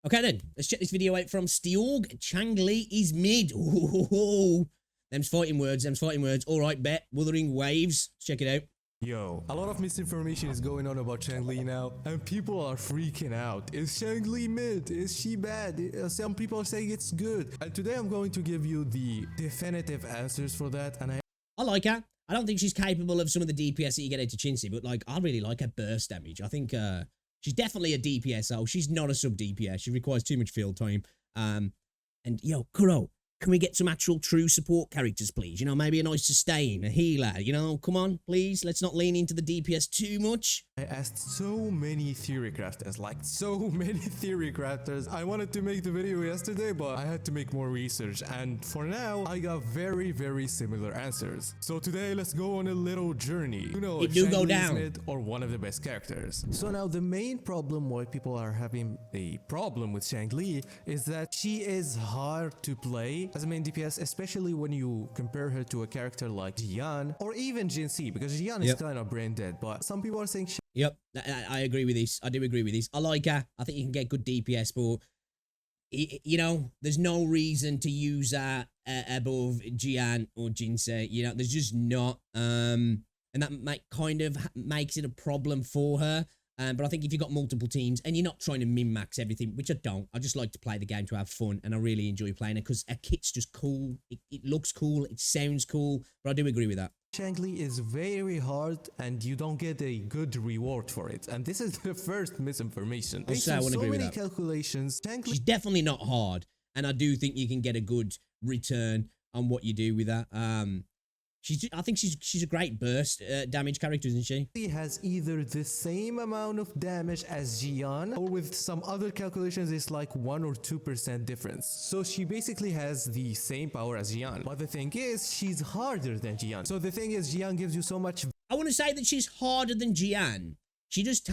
Okay then, let's check this video out from Steorg. Changli is mid. Ooh, them's fighting words, Alright, bet. Wuthering Waves. Let's check it out. Yo, a lot of misinformation is going on about Changli now, and people are freaking out. Is Changli mid? Is she bad? Some people are saying it's good. And today I'm going to give you the definitive answers for that, and I like her. I don't think she's capable of some of the DPS that you get into Chinsey, but like, I really like her burst damage. I think she's definitely a DPSO. She's not a sub DPS. She requires too much field time. And yo, Kuro, can we get some actual true support characters, please? You know, maybe a nice sustain, a healer, you know, come on, please. Let's not lean into the DPS too much. I asked so many theory crafters, I wanted to make the video yesterday, but I had to make more research, and for now, I got very similar answers. So today, let's go on a little journey. You know, it do go Changli is down. mid or one of the best characters. So now the main problem why people are having a problem with Changli is that she is hard to play as a main DPS, especially when you compare her to a character like Jian or even Jinsei, because Jian is kind of brain dead, but some people are saying Yep, I agree with this. I do agree with this. I like her. I think you can get good DPS, but you know, there's no reason to use her above Jian or Jinsei. You know, there's just not. And that kind of makes it a problem for her. But I think if you've got multiple teams and you're not trying to min-max everything, which I don't, I just like to play the game to have fun, and I really enjoy playing it because her kit's just cool. It looks cool, it sounds cool, but I do agree with that. Changli is very hard and you don't get a good reward for it, and this is the first misinformation. Based on so many calculations, she's definitely not hard, and I do think you can get a good return on what you do with that. I think she's a great burst damage character, isn't she? She has either the same amount of damage as Jian, or with some other calculations it's like 1 or 2% difference. So she basically has the same power as Jian. But the thing is, she's harder than Jian. So the thing is, Jian gives you so much. I want to say that she's harder than Jian. She just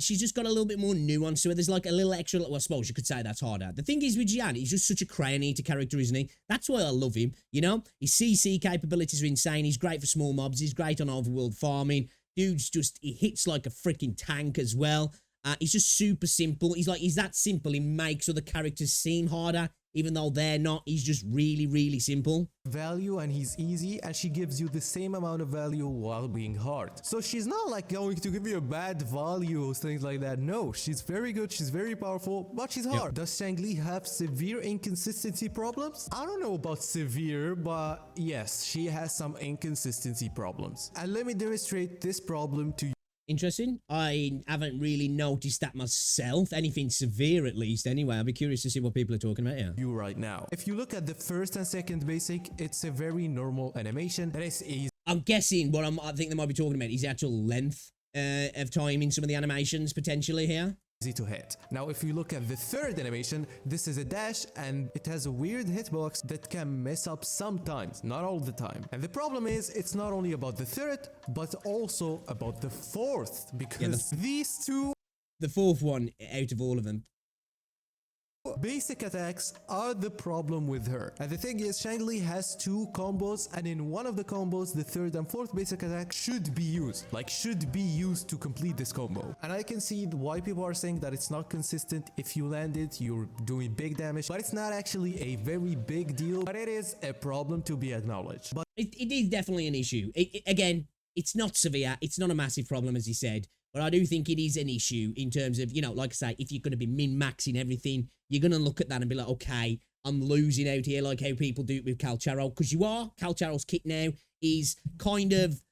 she's just got a little bit more nuance to it. There's like a little extra, well, I suppose you could say that's harder. The thing is with Jian, he's just such a crayon eater character, isn't he? That's why I love him, you know? His CC capabilities are insane. He's great for small mobs. He's great on overworld farming. Dude's just, he hits like a freaking tank as well. He's just super simple. He's that simple. He makes other characters seem harder, even though they're not. He's just really simple. Value, and he's easy, and she gives you the same amount of value while being hard. So she's not like going to give you a bad value or things like that. No, she's very good, she's very powerful, but she's hard. Yep. Does Changli have severe inconsistency problems? I don't know about severe, but yes, she has some inconsistency problems. And let me demonstrate this problem to you. Interesting. I haven't really noticed that myself. Anything severe, at least. Anyway, I'll be curious to see what people are talking about here. You right now. If you look at the first and second basic, it's a very normal animation. That is easy. I'm guessing what I think they might be talking about is the actual length of time in some of the animations potentially here. Easy to hit. Now if you look at the third animation, this is a dash and it has a weird hitbox that can mess up sometimes, not all the time. And the problem is, it's not only about the third, but also about the fourth, because these two, the fourth one out of all of them, basic attacks are the problem with her. And the thing is, Changli has two combos, and in one of the combos, the third and fourth basic attack should be used to complete this combo. And I can see why people are saying that it's not consistent. If you land it, you're doing big damage, but it's not actually a very big deal, but it is a problem to be acknowledged. But it is definitely an issue. Again, it's not severe, it's not a massive problem, as you said, but I do think it is an issue in terms of, you know, like I say, if you're going to be min-maxing everything, you're going to look at that and be like, okay, I'm losing out here, like how people do it with Calcharo, because you are. Calcharo's kit now is kind of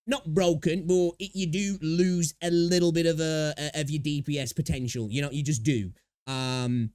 not broken, but you do lose a little bit of your DPS potential. You know, you just do. And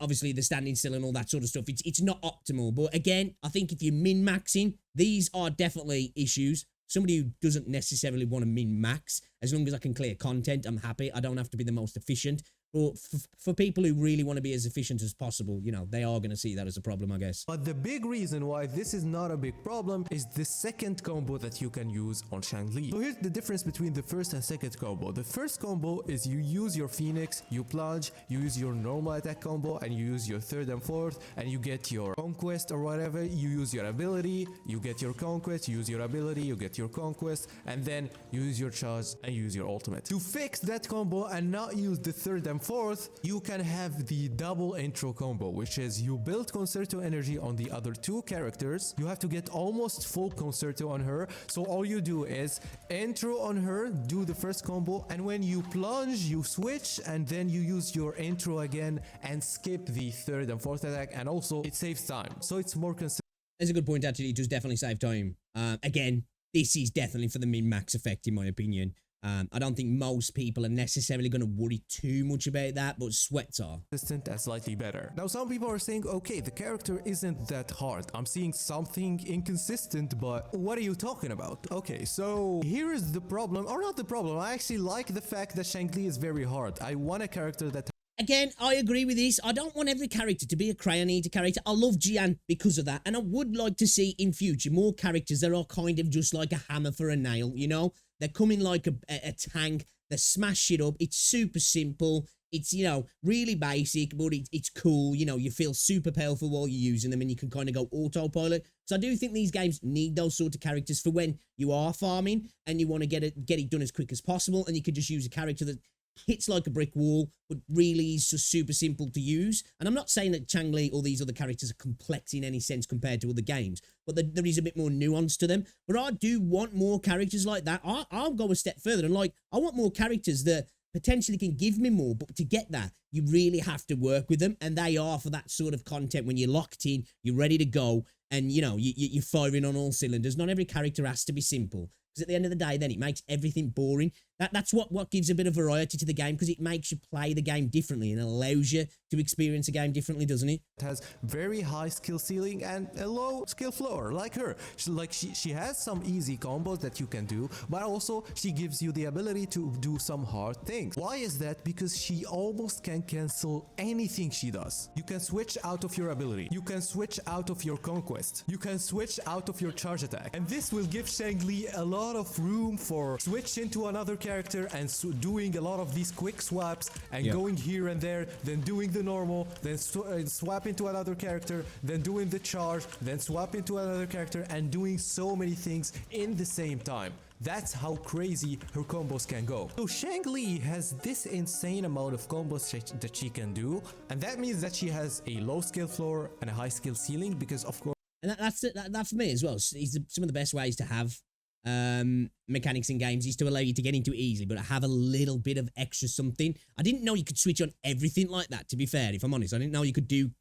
obviously the standing still and all that sort of stuff, it's not optimal. But again, I think if you're min-maxing, these are definitely issues. Somebody who doesn't necessarily want to min-max, as long as I can clear content, I'm happy. I don't have to be the most efficient. But for people who really want to be as efficient as possible, you know, they are going to see that as a problem, I guess. But the big reason why this is not a big problem is the second combo that you can use on Changli. So here's the difference between the first and second combo. The first combo is you use your Phoenix, you plunge, you use your normal attack combo, and you use your third and fourth, and you get your conquest or whatever. You use your ability, you get your conquest, you use your ability, you get your conquest, and then you use your charge and use your ultimate. To fix that combo and not use the third and fourth, you can have the double intro combo, which is you build Concerto energy on the other two characters. You have to get almost full Concerto on her. So all you do is intro on her, do the first combo, and when you plunge, you switch, and then you use your intro again and skip the third and fourth attack, and also it saves time. So it's more consistent. That's a good point, actually. It does definitely save time. Again, this is definitely for the min-max effect, in my opinion. I don't think most people are necessarily going to worry too much about that, but sweats are. Consistent and slightly better. Now, some people are saying, okay, the character isn't that hard. I'm seeing something inconsistent, but what are you talking about? Okay, so here is the problem, or not the problem. I actually like the fact that Changli is very hard. I want a character that... Again, I agree with this. I don't want every character to be a crayon eater character. I love Jian because of that. And I would like to see in future more characters that are kind of just like a hammer for a nail, you know? They're coming like a tank. They smash it up. It's super simple. It's, you know, really basic, but it's cool. You know, you feel super powerful while you're using them and you can kind of go autopilot. So I do think these games need those sort of characters for when you are farming and you want to get it done as quick as possible. And you can just use a character that hits like a brick wall, but really is just super simple to use. And I'm not saying that Changli or these other characters are complex in any sense compared to other games, but there is a bit more nuance to them. But I do want more characters like that. I'll go a step further and like, I want more characters that potentially can give me more, but to get that, you really have to work with them, and they are for that sort of content when you're locked in, you're ready to go, and you know, you're firing on all cylinders. Not every character has to be simple. Because at the end of the day, then it makes everything boring. That's what gives a bit of variety to the game, because it makes you play the game differently and allows you to experience a game differently, doesn't it? It has very high skill ceiling and a low skill floor, like her. She has some easy combos that you can do, but also she gives you the ability to do some hard things. Why is that? Because she almost can cancel anything she does. You can switch out of your ability. You can switch out of your conquest. You can switch out of your charge attack. And this will give Changli a lot of room for switch into another character and doing a lot of these quick swaps and going here and there, then doing the normal, then swap into another character, then doing the charge, then swap into another character, and doing so many things in the same time. That's how crazy her combos can go. So Changli has this insane amount of combos that she can do, and that means that she has a low skill floor and a high skill ceiling, because of course... And that for me as well. It's some of the best ways to have mechanics in games is to allow you to get into it easily, but have a little bit of extra something. I didn't know you could switch on everything like that, to be fair, if I'm honest. I didn't know you could do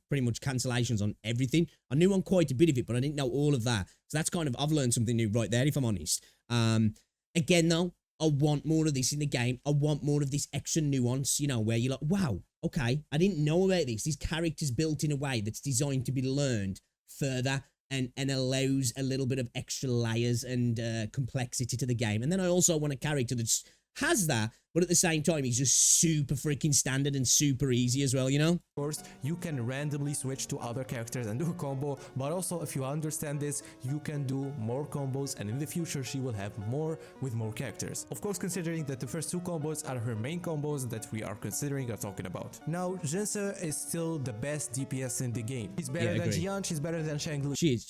pretty much cancellations on everything. I knew on quite a bit of it, but I didn't know all of that. So that's kind of, I've learned something new right there, if I'm honest. Again though, I want more of this in the game. I want more of this extra nuance, you know, where you're like, wow, okay, I didn't know about this. This character's built in a way that's designed to be learned further and allows a little bit of extra layers and complexity to the game. And then I also want a character that has that, but at the same time, he's just super freaking standard and super easy as well, you know? Of course, you can randomly switch to other characters and do a combo, but also if you understand this, you can do more combos, and in the future, she will have more with more characters. Of course, considering that the first two combos are her main combos that we are considering or talking about. Now, Jinse is still the best DPS in the game. She's better than Jian, she's better than Changli. She is.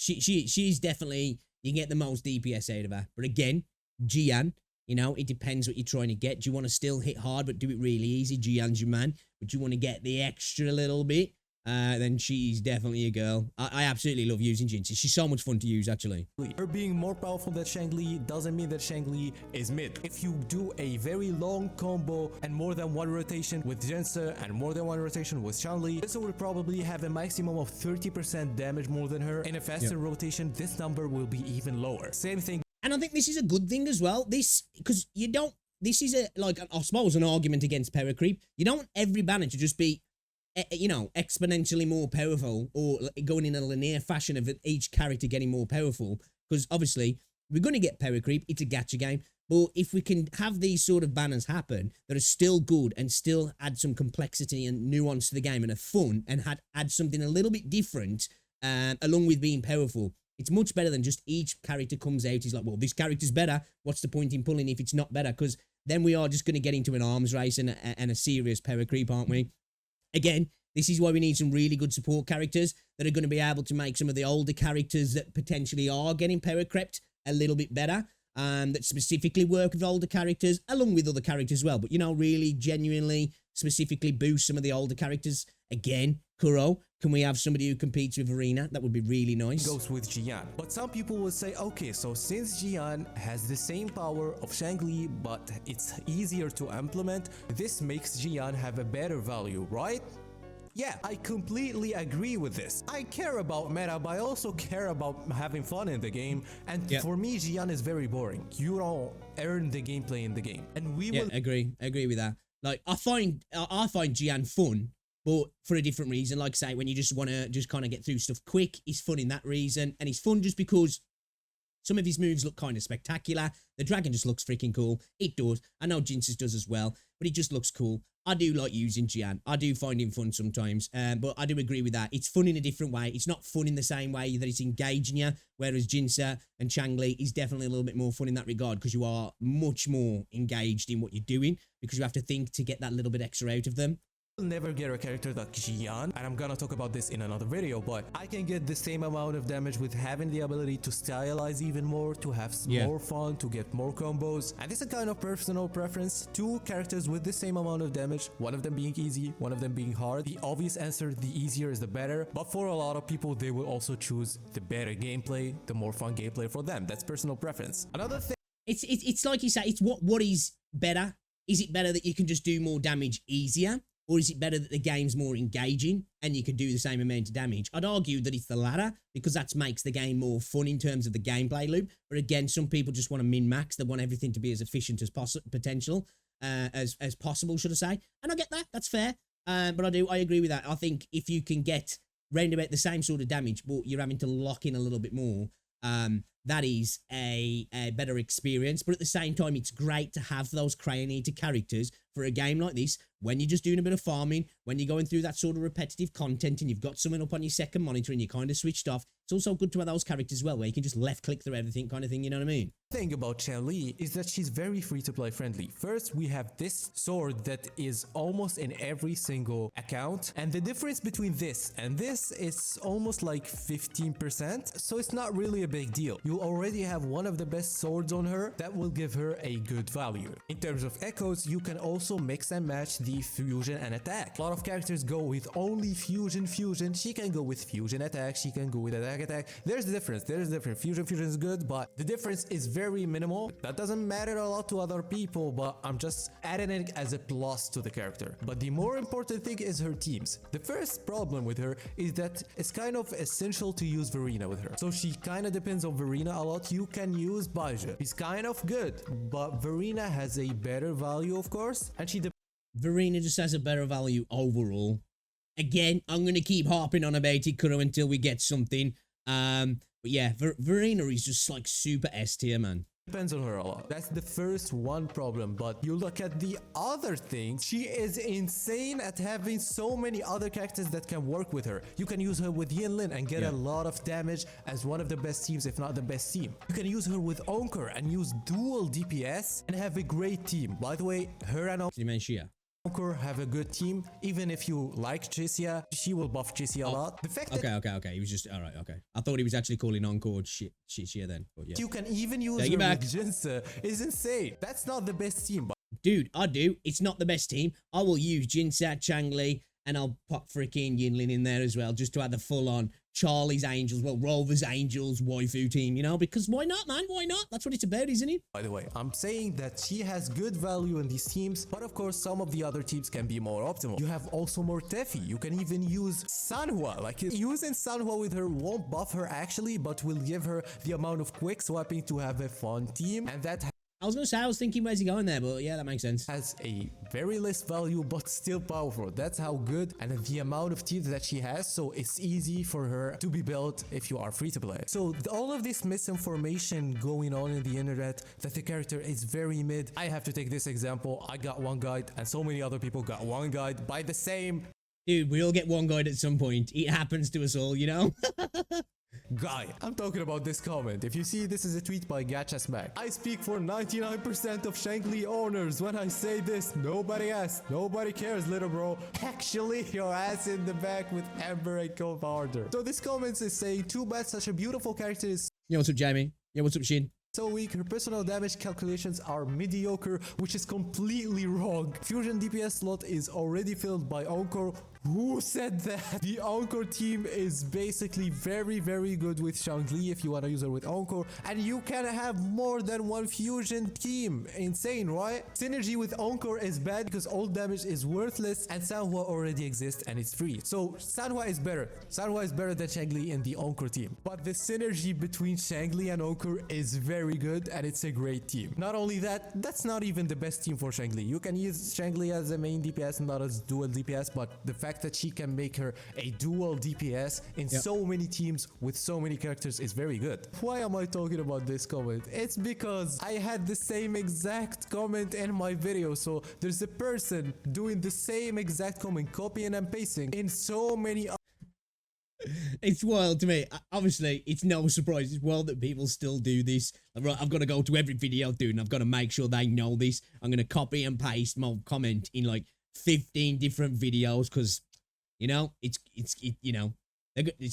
She's definitely, you can get the most DPS out of her. But again, Jian, you know, it depends what you're trying to get. Do you want to still hit hard but do it really easy? Jian's your man. But you want to get the extra little bit? Then she's definitely a girl. I absolutely love using Jinse. She's so much fun to use, actually. Her being more powerful than Changli doesn't mean that Changli is mid. If you do a very long combo and more than one rotation with Jinse and more than one rotation with Changli, Jinse will probably have a maximum of 30% damage more than her. In a faster rotation, this number will be even lower. Same thing. And I think this is a good thing as well. This is I suppose, an argument against power creep. You don't want every banner to just be, you know, exponentially more powerful or going in a linear fashion of each character getting more powerful. Because obviously, we're going to get power creep. It's a gacha game. But if we can have these sort of banners happen that are still good and still add some complexity and nuance to the game and are fun and add something a little bit different along with being powerful, it's much better than just each character comes out. He's like, well, this character's better. What's the point in pulling if it's not better? Because then we are just going to get into an arms race and a serious power creep, aren't we? Again, this is why we need some really good support characters that are going to be able to make some of the older characters that potentially are getting power crept a little bit better. That specifically work with older characters, along with other characters as well. But, you know, really, genuinely specifically boost some of the older characters. Again, Kuro, can we have somebody who competes with Arena? That would be really nice. Goes with Jian. But some people will say, okay, so since Jian has the same power of Changli, but it's easier to implement, this makes Jian have a better value, right? Yeah, I completely agree with this. I care about meta, but I also care about having fun in the game. And for me, Jian is very boring. You don't earn the gameplay in the game. And we will agree with that. Like, I find Jian fun, but for a different reason. Like, say, when you just want to just kind of get through stuff quick, he's fun in that reason. And he's fun just because some of his moves look kind of spectacular. The dragon just looks freaking cool. It does. I know Jinx's does as well, but it just looks cool. I do like using Jian. I do find him fun sometimes, but I do agree with that. It's fun in a different way. It's not fun in the same way that it's engaging you, whereas Jinxa and Changli is definitely a little bit more fun in that regard because you are much more engaged in what you're doing because you have to think to get that little bit extra out of them. never get a character like Jian, and I'm gonna talk about this in another video, but I can get the same amount of damage with having the ability to stylize even more, to have more fun, to get more combos, and this is kind of personal preference. Two characters with the same amount of damage, one of them being easy, one of them being hard. The obvious answer, the easier is the better, but for a lot of people, they will also choose the better gameplay, the more fun gameplay for them. That's personal preference. Another thing, it's like you say, it's what is better. Is it better that you can just do more damage easier? Or is it better that the game's more engaging and you can do the same amount of damage? I'd argue that it's the latter because that makes the game more fun in terms of the gameplay loop. But again, some people just want to min-max. They want everything to be as efficient as possible, as possible, should I say. And I get that. That's fair. But I agree with that. I think if you can get round about the same sort of damage, but you're having to lock in a little bit more, that is a better experience. But at the same time, it's great to have those crayonnated characters for a game like this when you're just doing a bit of farming, when you're going through that sort of repetitive content and you've got something up on your second monitor and you're kind of switched off. It's also good to have those characters as well, where you can just left click through everything kind of thing, you know what I mean? The thing about Changli is that she's very free to play friendly. First, we have this sword that is almost in every single account, and the difference between this and this is almost like 15%, so it's not really a big deal. You already have one of the best swords on her that will give her a good value. In terms of echoes, you can also mix and match the fusion and attack. A lot of characters go with only fusion. She can go with fusion attack, she can go with attack. There's the difference. Fusion is good, but the difference is very minimal. That doesn't matter a lot to other people, but I'm just adding it as a plus to the character. But the more important thing is her teams. The first problem with her is that it's kind of essential to use Verena with her. So she kind of depends on Verena a lot. You can use Baja. He's kind of good, but Verena has a better value, of course, and Verena just has a better value overall. Again, I'm going to keep harping on about Ikuro until we get something. But yeah, Verena is just like super S tier, man. Depends on her a lot. That's the first one problem, but you look at the other things, she is insane at having so many other characters that can work with her. You can use her with Yinlin and get a lot of damage as one of the best teams, if not the best team. You can use her with Onker and use dual DPS and have a great team. By the way, her and Onker have a good team. Even if you like Jisia, she will buff Jisia a lot. The fact okay. He was just all right. Okay, I thought he was actually calling Encore shit then. But yeah, you can even use her with Jinxa is insane. That's not the best team, but dude, I do. It's not the best team. I will use Jinxa, Changli, and I'll pop freaking Yinlin in there as well, just to add the full-on Charlie's Angels, well, Rover's Angels waifu team, you know, because why not, man? Why not? That's what it's about, isn't it? By the way, I'm saying that she has good value in these teams, but of course, some of the other teams can be more optimal. You have also more Tefi. You can even use Sanhua. Like, using Sanhua with her won't buff her actually, but will give her the amount of quick swapping to have a fun team, and that I was going to say, I was thinking, where's he going there? But yeah, that makes sense. Has a very less value, but still powerful. That's how good and the amount of teams that she has. So it's easy for her to be built if you are free to play. So all of this misinformation going on in the internet that the character is very mid. I have to take this example. I got one guide and so many other people got one guide by the same. Dude, we all get one guide at some point. It happens to us all, you know? Guy, I'm talking about this comment. If you see, this is a tweet by Gacha Smack. I speak for 99% of Changli owners when I say this. Nobody asks, nobody cares, little bro. Actually, your ass in the back with Amber and Cold Harder. So this comment is saying, too bad such a beautiful character is... Yo, what's up, Jamie? Yo, what's up, Shin? so weak, her personal damage calculations are mediocre, which is completely wrong. Fusion DPS slot is already filled by Encore. Who said that? The Encore team is basically very, very good with Changli if you want to use her with Encore, and you can have more than one fusion team. Insane, right? Synergy with Encore is bad because all damage is worthless, and Sanhua already exists and it's free. So Sanhua is better. Sanhua is better than Changli in the Encore team. But the synergy between Changli and Encore is very good, and it's a great team. Not only that, that's not even the best team for Changli. You can use Changli as a main DPS and not as dual DPS, but the fact that she can make her a dual DPS in so many teams with so many characters is very good. Why am I talking about this comment? It's because I had the same exact comment in my video. So there's a person doing the same exact comment, copying and pasting in so many. It's wild to me. Obviously, it's no surprise. It's wild that people still do this. I've got to go to every video, dude, and I've got to make sure they know this. I'm going to copy and paste my comment in like 15 different videos because, you know, it's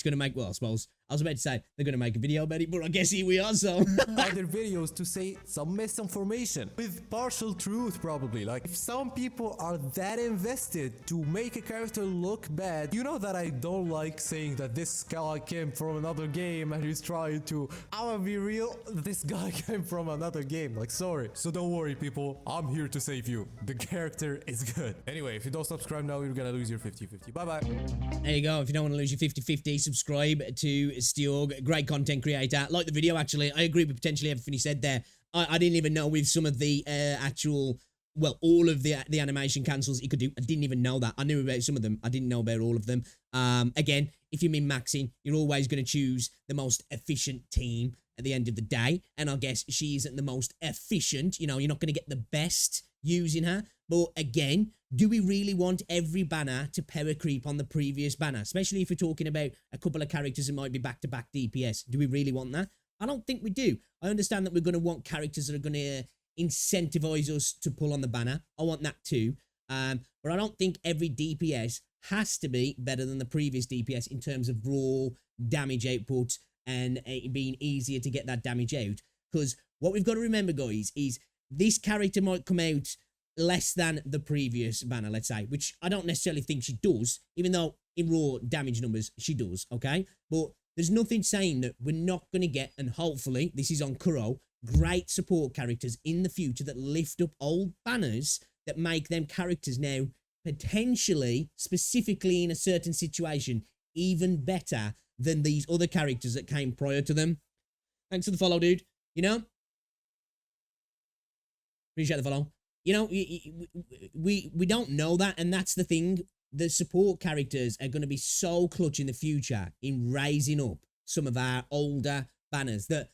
going to make, well, I suppose, I was about to say they're going to make a video about it, but I guess here we are, so. Other videos to say some misinformation with partial truth, probably. Like, if some people are that invested to make a character look bad, you know that I don't like saying that this guy came from another game and he's trying to, I'm gonna be real, this guy came from another game. Like, sorry. So don't worry, people. I'm here to save you. The character is good. Anyway, if you don't subscribe now, you're gonna lose your 50-50. Bye-bye. There you go. If you don't want to lose your 50-50, subscribe to Steorg, great content creator. Like the video, actually. I agree with potentially everything he said there. I didn't even know with some of the actual, well, all of the animation cancels he could do. I didn't even know that. I knew about some of them. I didn't know about all of them. Again, if you're min-maxing, you're always going to choose the most efficient team at the end of the day. And I guess she isn't the most efficient. You know, you're not going to get the best using her. But again, do we really want every banner to power creep on the previous banner? Especially if we're talking about a couple of characters that might be back-to-back DPS. Do we really want that? I don't think we do. I understand that we're going to want characters that are going to incentivize us to pull on the banner. I want that too. But I don't think every DPS has to be better than the previous DPS in terms of raw damage output and it being easier to get that damage out. Because what we've got to remember, guys, is this character might come out less than the previous banner, let's say, which I don't necessarily think she does, even though in raw damage numbers she does, okay? But there's nothing saying that we're not going to get, and hopefully, this is on Kuro, great support characters in the future that lift up old banners that make them characters now potentially, specifically in a certain situation, even better than these other characters that came prior to them. Thanks for the follow, dude. You know? Appreciate the follow. You know, we don't know that, and that's the thing. The support characters are going to be so clutch in the future in raising up some of our older banners that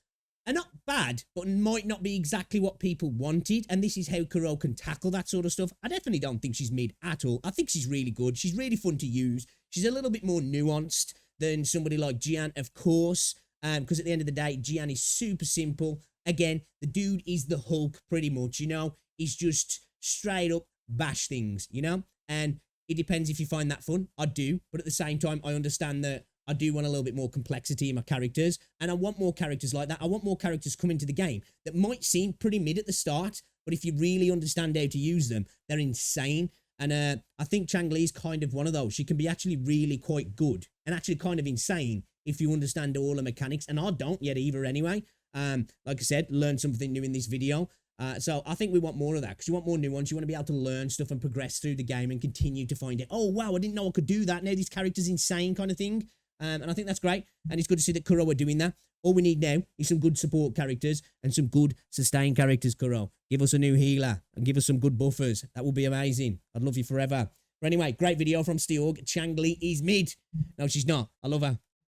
are not bad, but might not be exactly what people wanted, and this is how Kuro can tackle that sort of stuff. I definitely don't think she's mid at all. I think she's really good. She's really fun to use. She's a little bit more nuanced than somebody like Gian, of course, because at the end of the day, Gian is super simple. Again, the dude is the Hulk pretty much, you know? He's just straight up bash things, you know? And it depends if you find that fun. I do. But at the same time, I understand that I do want a little bit more complexity in my characters. And I want more characters like that. I want more characters coming to the game that might seem pretty mid at the start. But if you really understand how to use them, they're insane. And I think Changli is kind of one of those. She can be actually really quite good. And actually kind of insane if you understand all the mechanics. And I don't yet either anyway. Like I said, learn something new in this video. So I think we want more of that because you want more nuance. You want to be able to learn stuff and progress through the game and continue to find it. Oh, wow, I didn't know I could do that. Now this character's insane kind of thing. And I think that's great. And it's good to see that Kuro are doing that. All we need now is some good support characters and some good sustain characters, Kuro. Give us a new healer and give us some good buffers. That would be amazing. I'd love you forever. But anyway, great video from Steorg. Changli is mid. No, she's not. I love her.